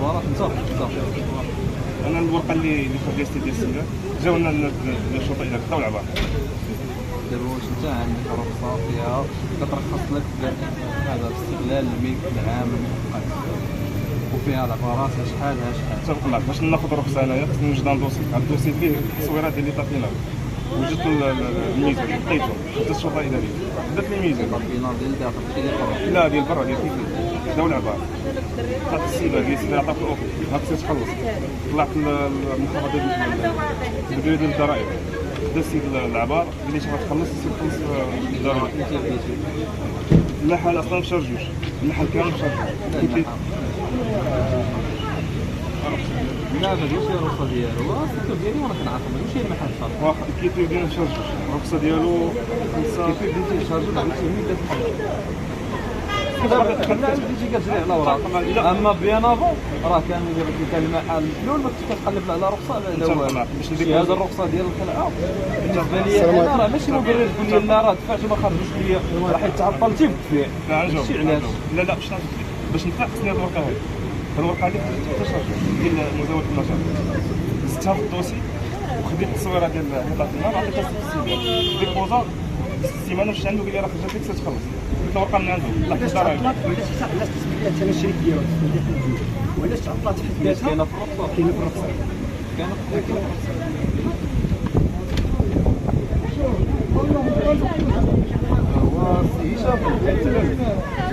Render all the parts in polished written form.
الورق انت انا الورقه اللي خديت ديال السيده جاونا الشرطه الى القطاع والعبار. دابا واش انت عندك رخصه فيها كترخص لك هذا استغلال الملك العام للمحقق وفيها العبارات شحال تبارك الله باش ناخذ الرخصه انايا خصني نوجد الدوسي، هذا الدوسي فيه التصويرات ديال اللي طافينا وجدت الميزان لقيته حتى الشرطه الاداريه بدات لي ميزان البينار ديال الداخل ماشي ديال البر لا ديال برا ديال كيفي داو العبار عطات السيده ديال السيده عطات الاوفي ما خصنيش تخلص طلعت المحافظه ديال الضرائب دا السيد العبار قال لي تبغى تخلص تخلص الضرائب المحل اصلا مشارجوش المحل كامل مشارجوش لا هذا واش هي الرخصه ديالو الكيتو ديالي وانا كنعرفو واش هي المحل الخاص واخا الكيتو ديالو مشارجوش الرخصه ديالو كيف بديتي تشارجو بديتي مين بديتي كتجري على اوراق اما بيان افون راه كان المحل الاول ما كنتش كتقلب على رخصه على والو هذا الرخصه ديال الخلعه بالنسبه لي انا راه ماشي مبرر تقول لي لا راه دفعت وما خرجوش ليا راه حيت تعطلتي بالدفع ماشي علاش لا باش ندفع خصني هاد الورقه هادي الورقه هذيك ديال مزاوله النشاط زدتها في الدوسي وخديت التصويره ديال هطلعت النار عطيتها للسيد ديبوزا السيمانه مشيت عنده قال لي راه خرجت لك تخلص قلت له ورقه من عنده الله يحفظ عليك علاش تسمح لها انا الشريك ديالو وعلاش تعطلات في حداتها كاينه في الرخصه كاينه في الرخصه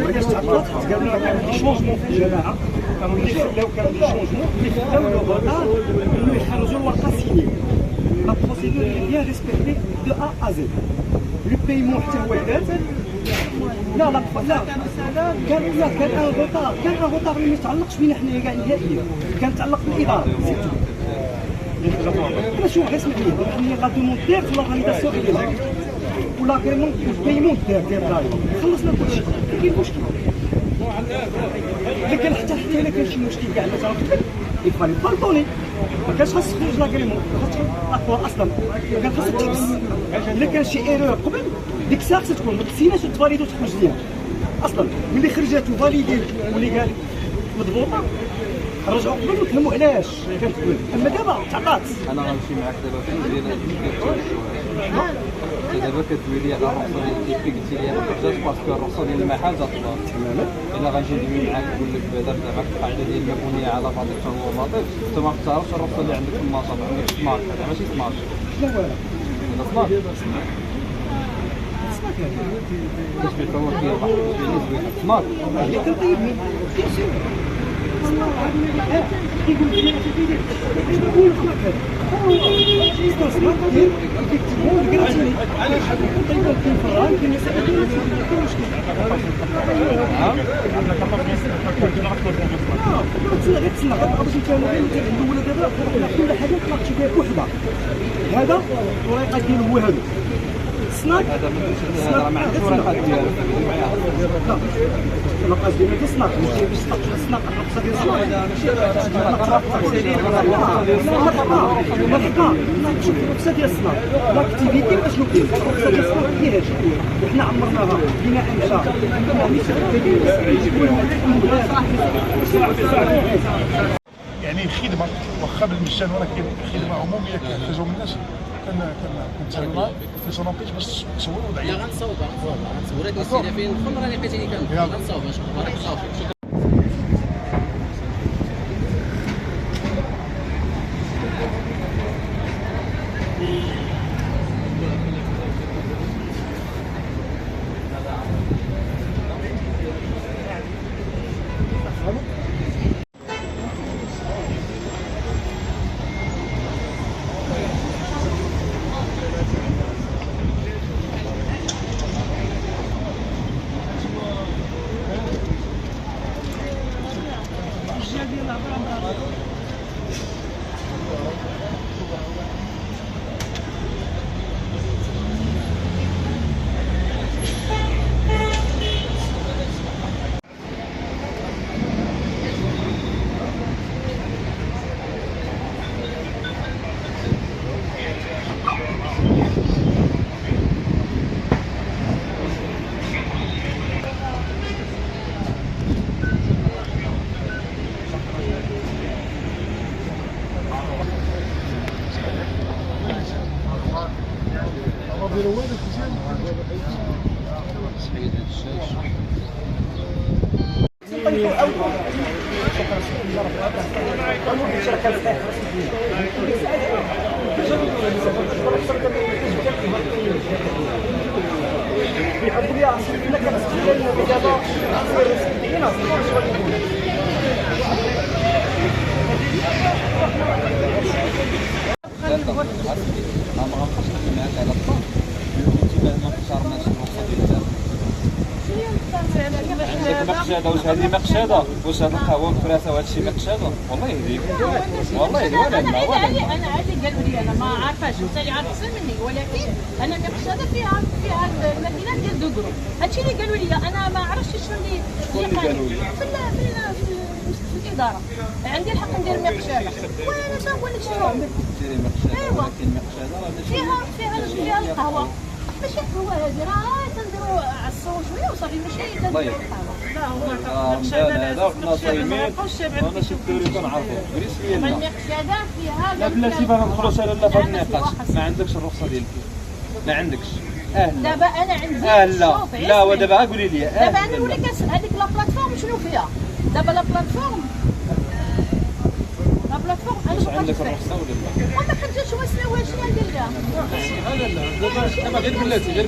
وعلاش تعطلات قالوا لنا كان دي شونجمون في الجماعه كانوا اللي خلاو شونجمون اللي خلاو لو غوطار انه يخرجوا الورقه سيني لا بروسيدور اللي بيان ريسبكتي دو ا ا زد لو بايمون حتى هو دار لا كان ان غوطار اللي ما يتعلقش بينا حنايا كاع نهائيا كان يتعلق بالاداره لا شوف غير اسمح لي حنايا لا دوموند دير لا فاليداسيون ديالها ولا كريمون البايمون ديال الضرائب خلصنا كلشي ما كاين مشكل لكن حتى الا كان شي مشكل كاع مثلا يفالي بالطوني ما كانش خاص تخرج لاكريمون خاص اصلا كان خاص تحبس الا كان شي ايرور قبل ديك الساعه خاصها تكون ما تسيناش تفاليدو تخرج ليها اصلا ملي خرجات وفاليدي واللي قال مضبوطه رجعوا قبل وفهموا علاش كانت قبل اما دابا تعطات انا غنمشي معاك دابا في دابا كتقول لي على الرخصه ديال كيف قلتي لي ما خرجتش باسكو الرخصه ديال المحل تطلع تماما الا غنجي ندوي معاك نقول لك بعدا معاك القاعده ديال المبنيه على فضيلة الوظائف انت ما كتعرفش الرخصه اللي عندك في النشاط عندك سمارت هذا ماشي سمارت لا والو هذا سمارت كتبيع فواكه واحد كتبيع سمارت هي كنطيب مين كيقول لك انا تفيدك باش نقول لك هذا هو سمارت كيكتبوا لك راسي طيب كاين فران كاين مسائل كاين مشكل تسنى باش نتفاهموا الاولى دابا كل حاجه تناقشوا فيها بوحده هذا الطريقه ديالو هو هذا السناك هذا مع الورقه ديالو لا الرقص ديالو هذا السناك ماشي باش تطلع السناك الرقصه ديال السناك شوف الرقصه ديال السناك لاكتيفيتي اشنو كاين الرقصه ديال السناك فيها شكون وحنا عمرناها بناء على يعني خدمه واخا بالمجان ولكن خدمه عموميه كيحتاجوا من الناس كنتسنى في سونوبيش باش تصور وضعيه. لا غنصوبها هاد السيده فين ندخل راني لقيتيني كندخل غنصوبها شوف بارك الله فيك. يحبوا لي عصير لك عصير دابا عصير السيدين ما غنبقاش نحكي معاك على الطاق انت ما اختارناش الرخصه ديال عندك مقشاده. واش هذه مقشاده؟ واش هذه القهوه مفراسه وهذا الشيء مقشاده؟ والله يهديك والله يهديك. انا عادي قالوا لي انا ما عارفاش انت اللي عارف احسن مني، ولكن انا مقشاده فيها الماكينات ديال دوغرو. هادشي اللي قالوا لي، انا ما عرفتش شنو اللي قالوا لي في الاداره. عندي الحق ندير مقشاده وانا تنقول لك شنو ديري مقشاده. ولكن مقشاده راه ماشي فيها القهوه، ماشي القهوه هذه راه تنديروا عصوا شويه وصافي، ماشي تنديروا القهوه. لا هما المقشاده لا صايمين وانا شي الدوري كنعرفو جريس ليا المقشاده فيها لا بلاتي ما ندخلوش على لا في هذا النقاش. ما عندكش الرخصه ديالك، ما عندكش. دابا انا عندي لا ودابا قولي لي دابا انا نولي كنسال هذيك لا بلاتفورم شنو فيها. دابا لا بلاتفورم انا عندك الرخصه ولا لا؟ وما خرجتش واش ندير لها. دابا غير بلاتي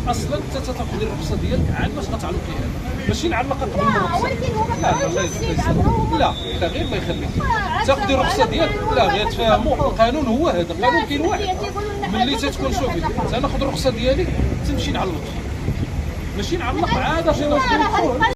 اصلا انت تاخذ الرخصه ديالك عاد باش غتعلق فيها، ماشي نعلقها قبل الرخصه. ولكن هما لا غير ما يخليك تاخذي الرخصه ديالك. لا غير تفاهموا القانون هو هذا. القانون كاين واحد ملي تتكون شوفي تناخذ الرخصه ديالي تمشي نعلق، ماشي نعلق عاد اجي ناخذ